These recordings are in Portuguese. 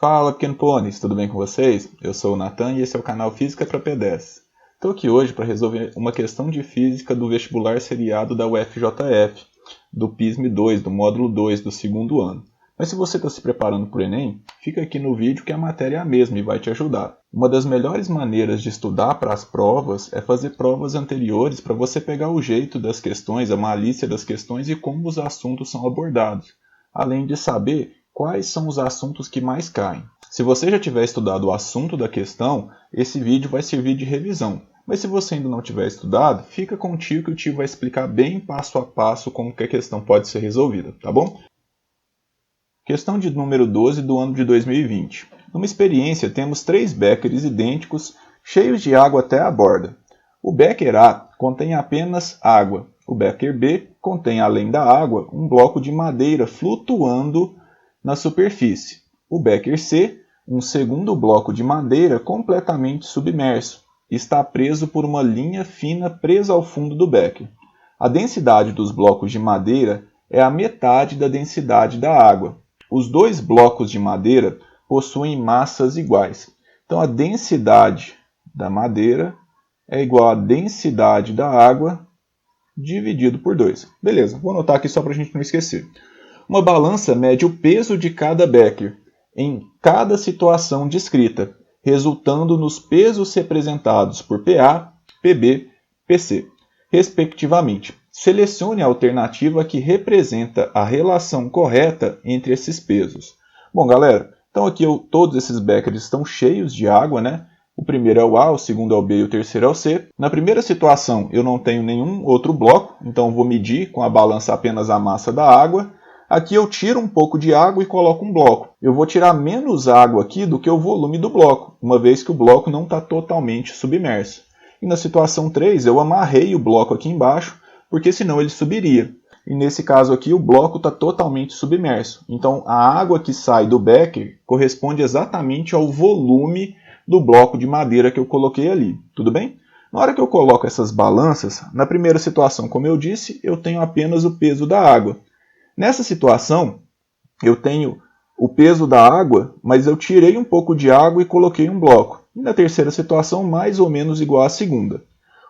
Fala, pequeno pôneis, tudo bem com vocês? Eu sou o Nathan e esse é o canal Física para P10. Estou aqui hoje para resolver uma questão de física do vestibular seriado da UFJF, do PISM 2, do módulo 2 do segundo ano. Mas se você está se preparando para o Enem, fica aqui no vídeo que a matéria é a mesma e vai te ajudar. Uma das melhores maneiras de estudar para as provas é fazer provas anteriores para você pegar o jeito das questões, a malícia das questões e como os assuntos são abordados, além de saber quais são os assuntos que mais caem. Se você já tiver estudado o assunto da questão, esse vídeo vai servir de revisão. Mas se você ainda não tiver estudado, fica contigo que o tio vai explicar bem passo a passo como que a questão pode ser resolvida, tá bom? Questão de número 12 do ano de 2020. Numa experiência, temos 3 beckers idênticos, cheios de água até a borda. O becker A contém apenas água. O becker B contém, além da água, um bloco de madeira flutuando na superfície. O becker C, um segundo bloco de madeira completamente submerso, está preso por uma linha fina presa ao fundo do becker. A densidade dos blocos de madeira é a metade da densidade da água. Os 2 blocos de madeira possuem massas iguais. Então a densidade da madeira é igual à densidade da água dividido por 2. Beleza, vou anotar aqui só para a gente não esquecer. Uma balança mede o peso de cada becker em cada situação descrita, resultando nos pesos representados por PA, PB, PC, respectivamente. Selecione a alternativa que representa a relação correta entre esses pesos. Bom, galera, então aqui todos esses beckers estão cheios de água, né? O primeiro é o A, o segundo é o B e o terceiro é o C. Na primeira situação, eu não tenho nenhum outro bloco, então vou medir com a balança apenas a massa da água. Aqui eu tiro um pouco de água e coloco um bloco. Eu vou tirar menos água aqui do que o volume do bloco, uma vez que o bloco não está totalmente submerso. E na situação 3, eu amarrei o bloco aqui embaixo, porque senão ele subiria. E nesse caso aqui, o bloco está totalmente submerso. Então, a água que sai do becker corresponde exatamente ao volume do bloco de madeira que eu coloquei ali. Tudo bem? Na hora que eu coloco essas balanças, na primeira situação, como eu disse, eu tenho apenas o peso da água. Nessa situação, eu tenho o peso da água, mas eu tirei um pouco de água e coloquei um bloco. E na terceira situação, mais ou menos igual à segunda.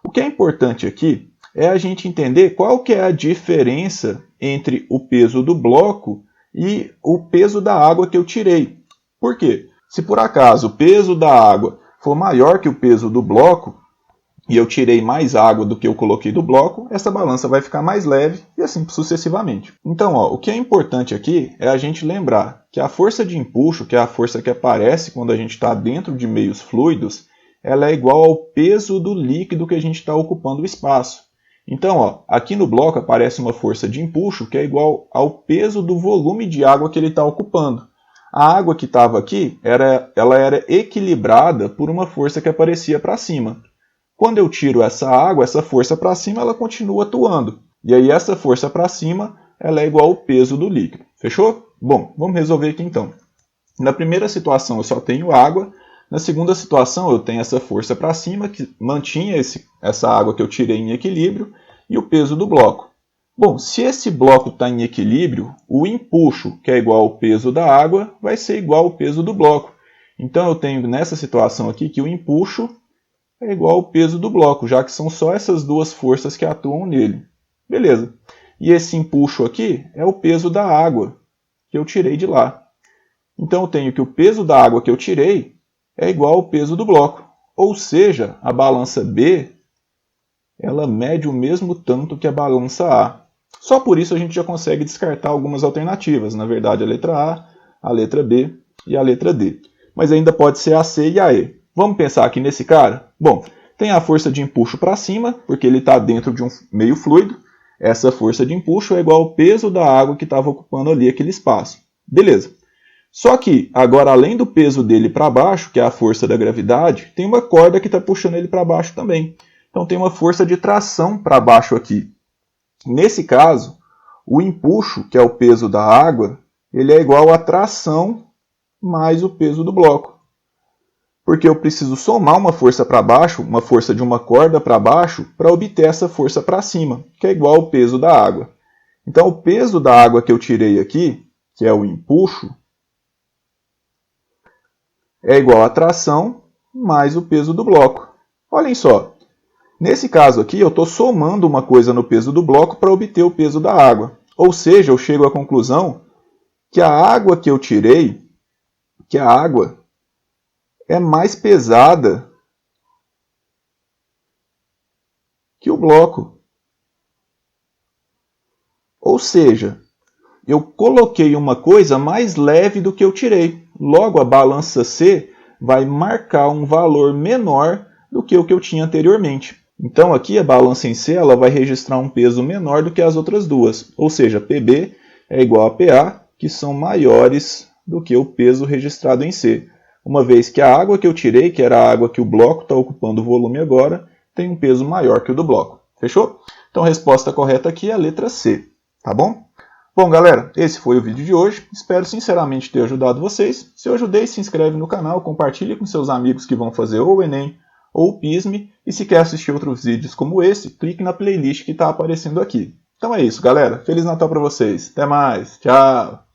O que é importante aqui é a gente entender qual que é a diferença entre o peso do bloco e o peso da água que eu tirei. Por quê? Se por acaso o peso da água for maior que o peso do bloco, e eu tirei mais água do que eu coloquei do bloco, essa balança vai ficar mais leve e assim sucessivamente. Então, o que é importante aqui é a gente lembrar que a força de empuxo, que é a força que aparece quando a gente está dentro de meios fluidos, ela é igual ao peso do líquido que a gente está ocupando o espaço. Então, aqui no bloco aparece uma força de empuxo que é igual ao peso do volume de água que ele está ocupando. A água que estava aqui, ela era equilibrada por uma força que aparecia para cima. Quando eu tiro essa água, essa força para cima, ela continua atuando. E aí essa força para cima, ela é igual ao peso do líquido. Fechou? Bom, vamos resolver aqui então. Na primeira situação eu só tenho água. Na segunda situação eu tenho essa força para cima, que mantinha essa água que eu tirei em equilíbrio, e o peso do bloco. Bom, se esse bloco está em equilíbrio, o empuxo, que é igual ao peso da água, vai ser igual ao peso do bloco. Então eu tenho nessa situação aqui que o empuxo é igual ao peso do bloco, já que são só essas duas forças que atuam nele. Beleza. E esse empuxo aqui é o peso da água que eu tirei de lá. Então eu tenho que o peso da água que eu tirei é igual ao peso do bloco. Ou seja, a balança B ela mede o mesmo tanto que a balança A. Só por isso a gente já consegue descartar algumas alternativas. Na verdade, a letra B e a letra D. Mas ainda pode ser a C e a E. Vamos pensar aqui nesse cara? Bom, tem a força de empuxo para cima, porque ele está dentro de um meio fluido. Essa força de empuxo é igual ao peso da água que estava ocupando ali aquele espaço. Beleza. Só que, agora, além do peso dele para baixo, que é a força da gravidade, tem uma corda que está puxando ele para baixo também. Então tem uma força de tração para baixo aqui. Nesse caso, o empuxo, que é o peso da água, ele é igual à tração mais o peso do bloco. Porque eu preciso somar uma força para baixo, uma força de uma corda para baixo, para obter essa força para cima, que é igual ao peso da água. Então, o peso da água que eu tirei aqui, que é o empuxo, é igual a tração mais o peso do bloco. Olhem só, nesse caso aqui eu estou somando uma coisa no peso do bloco para obter o peso da água. Ou seja, eu chego à conclusão que a água que eu tirei, que a água é mais pesada que o bloco. Ou seja, eu coloquei uma coisa mais leve do que eu tirei. Logo, a balança C vai marcar um valor menor do que o que eu tinha anteriormente. Então, aqui a balança em C ela vai registrar um peso menor do que as outras duas. Ou seja, PB é igual a PA, que são maiores do que o peso registrado em C. Uma vez que a água que eu tirei, que era a água que o bloco está ocupando o volume agora, tem um peso maior que o do bloco. Fechou? Então, a resposta correta aqui é a letra C. Tá bom? Bom, galera, esse foi o vídeo de hoje. Espero sinceramente ter ajudado vocês. Se eu ajudei, se inscreve no canal, compartilhe com seus amigos que vão fazer ou o Enem ou o PISME. E se quer assistir outros vídeos como esse, clique na playlist que está aparecendo aqui. Então é isso, galera. Feliz Natal para vocês. Até mais. Tchau.